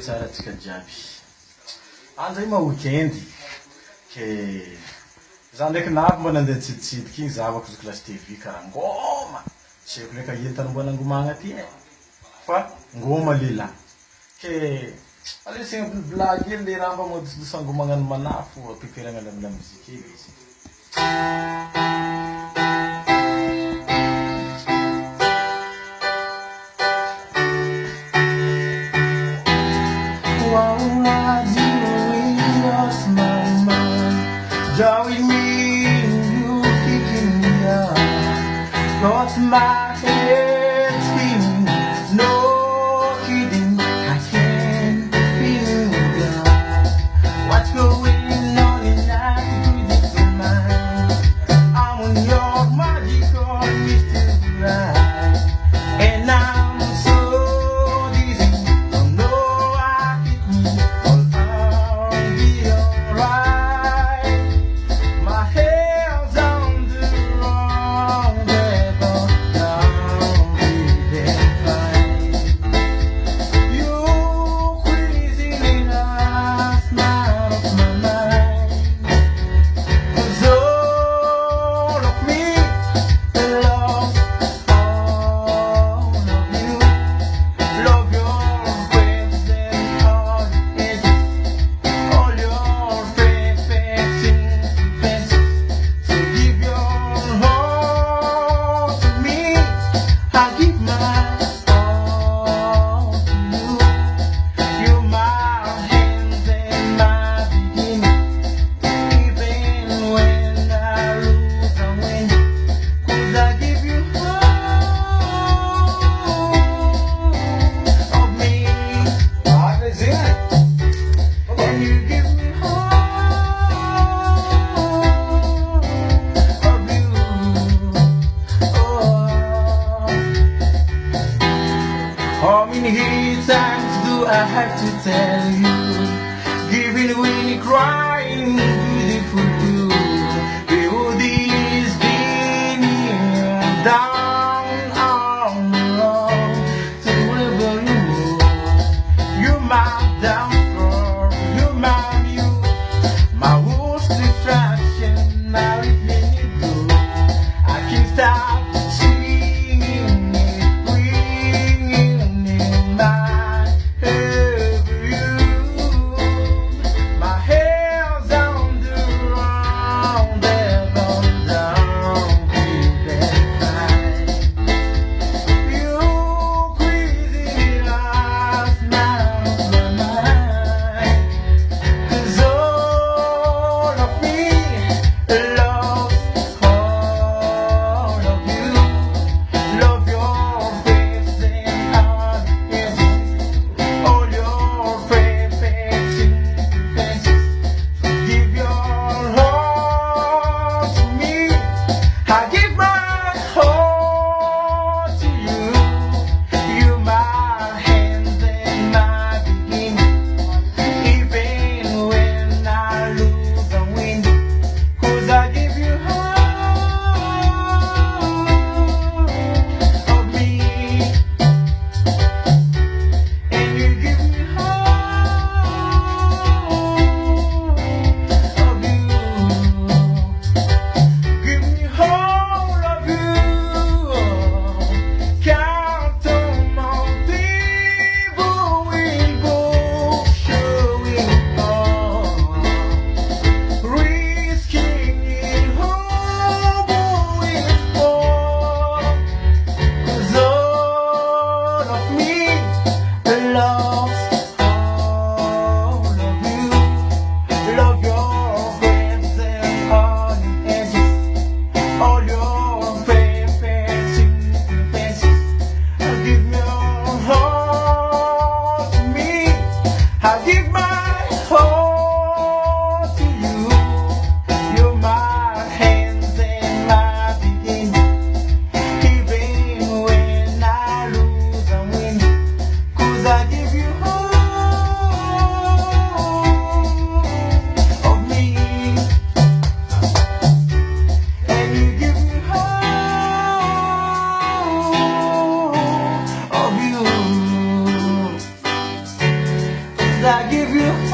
tsara tsika jiaby. Andra io ma weekend. Ke za ndraiky navy mbo nandeha tsiditsidiky igny zavako zo classe TV karaha ngoma. Tsy haiko ndraiky ahitany mbo nangomagna ty e. Fa ngoma lila. Ke alesina blague le raha mba modus angomagnano manafo ampiperagna la musique izy. What would I do when you lost my mind? Drawing me, you kicking me out. Got my head spinning, no kidding, I can't feel down. What's going on in that beautiful mind? I'm on your magical mystery ride, and I'm so dizzy. Oh no, I'll be alright. My head's on the wrong level now. I give you